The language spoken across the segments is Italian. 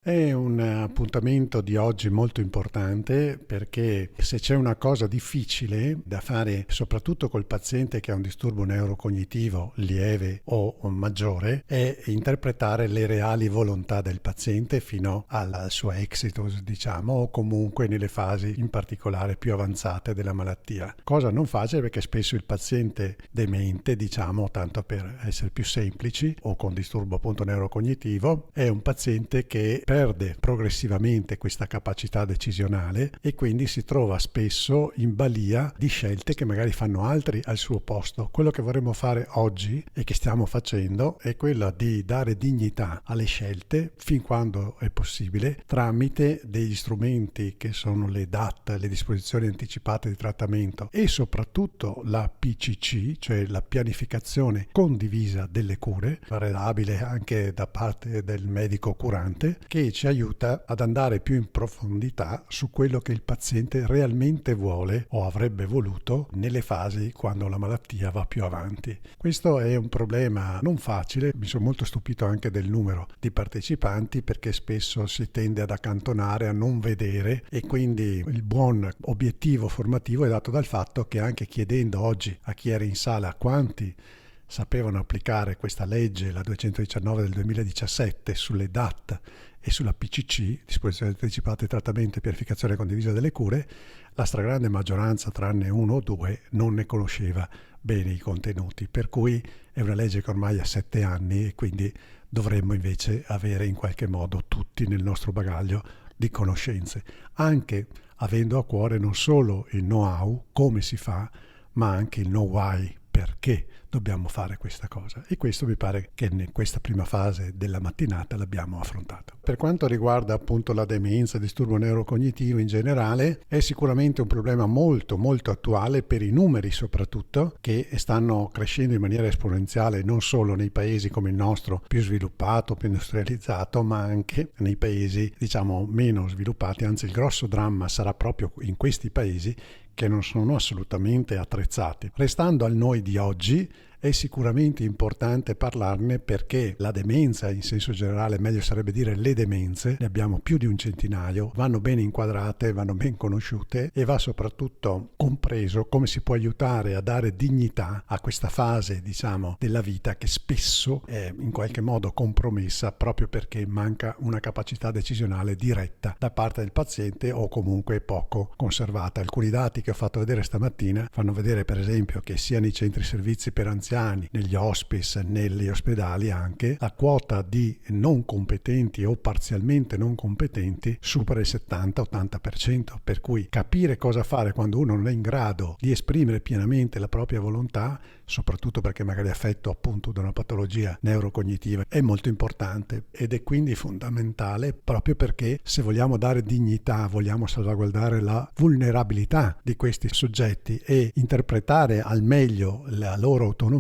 È un appuntamento di oggi molto importante perché se c'è una cosa difficile da fare, soprattutto col paziente che ha un disturbo neurocognitivo lieve o maggiore, è interpretare le reali volontà del paziente fino alla sua exitus, diciamo, o comunque nelle fasi in particolare più avanzate della malattia. Cosa non facile perché spesso il paziente demente, diciamo, tanto per essere più semplici, o con disturbo appunto neurocognitivo, è un paziente che perde progressivamente questa capacità decisionale e quindi si trova spesso in balia di scelte che magari fanno altri al suo posto. Quello che vorremmo fare oggi e che stiamo facendo è quello di dare dignità alle scelte fin quando è possibile tramite degli strumenti che sono le DAT, le disposizioni anticipate di trattamento, e soprattutto la PCC, cioè la pianificazione condivisa delle cure, variabile anche da parte del medico curante, che ci aiuta ad andare più in profondità su quello che il paziente realmente vuole o avrebbe voluto nelle fasi quando la malattia va più avanti. Questo è un problema non facile, mi sono molto stupito anche del numero di partecipanti perché spesso si tende ad accantonare, a non vedere, e quindi il buon obiettivo formativo è dato dal fatto che anche chiedendo oggi a chi era in sala quanti sapevano applicare questa legge, la 219 del 2017, sulle DAT e sulla PCC, disposizione anticipate di trattamento e pianificazione condivisa delle cure, la stragrande maggioranza, tranne uno o due, non ne conosceva bene i contenuti, per cui è una legge che ormai ha 7 anni e quindi dovremmo invece avere in qualche modo tutti nel nostro bagaglio di conoscenze, anche avendo a cuore non solo il know-how, come si fa, ma anche il know-why, perché dobbiamo fare questa cosa, e questo mi pare che in questa prima fase della mattinata l'abbiamo affrontato. Per quanto riguarda appunto la demenza, il disturbo neurocognitivo in generale, è sicuramente un problema molto molto attuale per i numeri soprattutto, che stanno crescendo in maniera esponenziale non solo nei paesi come il nostro più sviluppato, più industrializzato, ma anche nei paesi diciamo meno sviluppati. Anzi, il grosso dramma sarà proprio in questi paesi che non sono assolutamente attrezzati. Restando al noi di oggi, è sicuramente importante parlarne perché la demenza, in senso generale, meglio sarebbe dire le demenze, ne abbiamo più di un centinaio, vanno ben inquadrate, vanno ben conosciute e va soprattutto compreso come si può aiutare a dare dignità a questa fase, diciamo, della vita che spesso è in qualche modo compromessa proprio perché manca una capacità decisionale diretta da parte del paziente o comunque poco conservata. Alcuni dati che ho fatto vedere stamattina fanno vedere per esempio che sia nei centri servizi per anziani, negli hospice, negli ospedali anche, la quota di non competenti o parzialmente non competenti supera il 70-80%, per cui capire cosa fare quando uno non è in grado di esprimere pienamente la propria volontà, soprattutto perché magari è affetto appunto da una patologia neurocognitiva, è molto importante ed è quindi fondamentale proprio perché se vogliamo dare dignità, vogliamo salvaguardare la vulnerabilità di questi soggetti e interpretare al meglio la loro autonomia,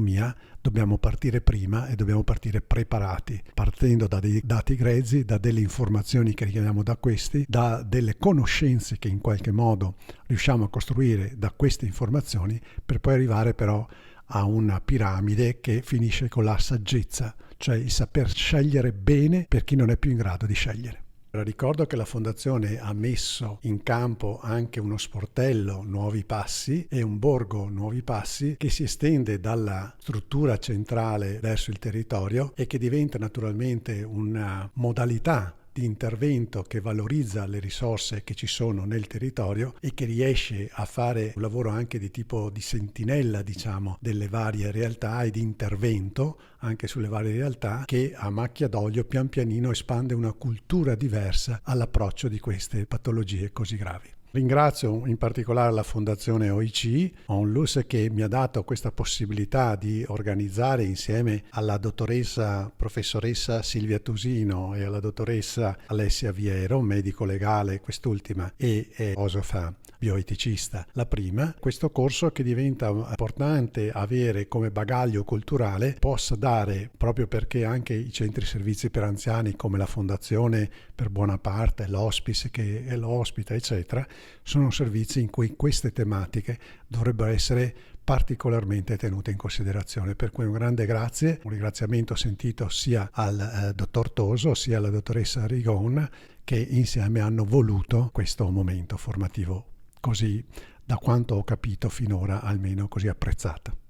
dobbiamo partire prima e dobbiamo partire preparati, partendo da dei dati grezzi, da delle informazioni che richiamiamo da questi, da delle conoscenze che in qualche modo riusciamo a costruire da queste informazioni, per poi arrivare però a una piramide che finisce con la saggezza, cioè il saper scegliere bene per chi non è più in grado di scegliere. Ricordo che la Fondazione ha messo in campo anche uno sportello Nuovi Passi e un borgo Nuovi Passi che si estende dalla struttura centrale verso il territorio e che diventa naturalmente una modalità di intervento che valorizza le risorse che ci sono nel territorio e che riesce a fare un lavoro anche di tipo di sentinella, diciamo, delle varie realtà e di intervento anche sulle varie realtà, che a macchia d'olio pian pianino espande una cultura diversa all'approccio di queste patologie così gravi. Ringrazio in particolare la Fondazione OIC, Onlus, che mi ha dato questa possibilità di organizzare insieme alla dottoressa professoressa Silvia Tusino e alla dottoressa Alessia Viero, medico legale quest'ultima e filosofa bioeticista la prima, questo corso che diventa importante avere come bagaglio culturale, possa dare, proprio perché anche i centri servizi per anziani come la Fondazione per buona parte, l'hospice che lo ospita eccetera, sono servizi in cui queste tematiche dovrebbero essere particolarmente tenute in considerazione. Per cui un grande grazie, un ringraziamento sentito sia al dottor Toso sia alla dottoressa Rigon, che insieme hanno voluto questo momento formativo così, da quanto ho capito finora, almeno così apprezzato.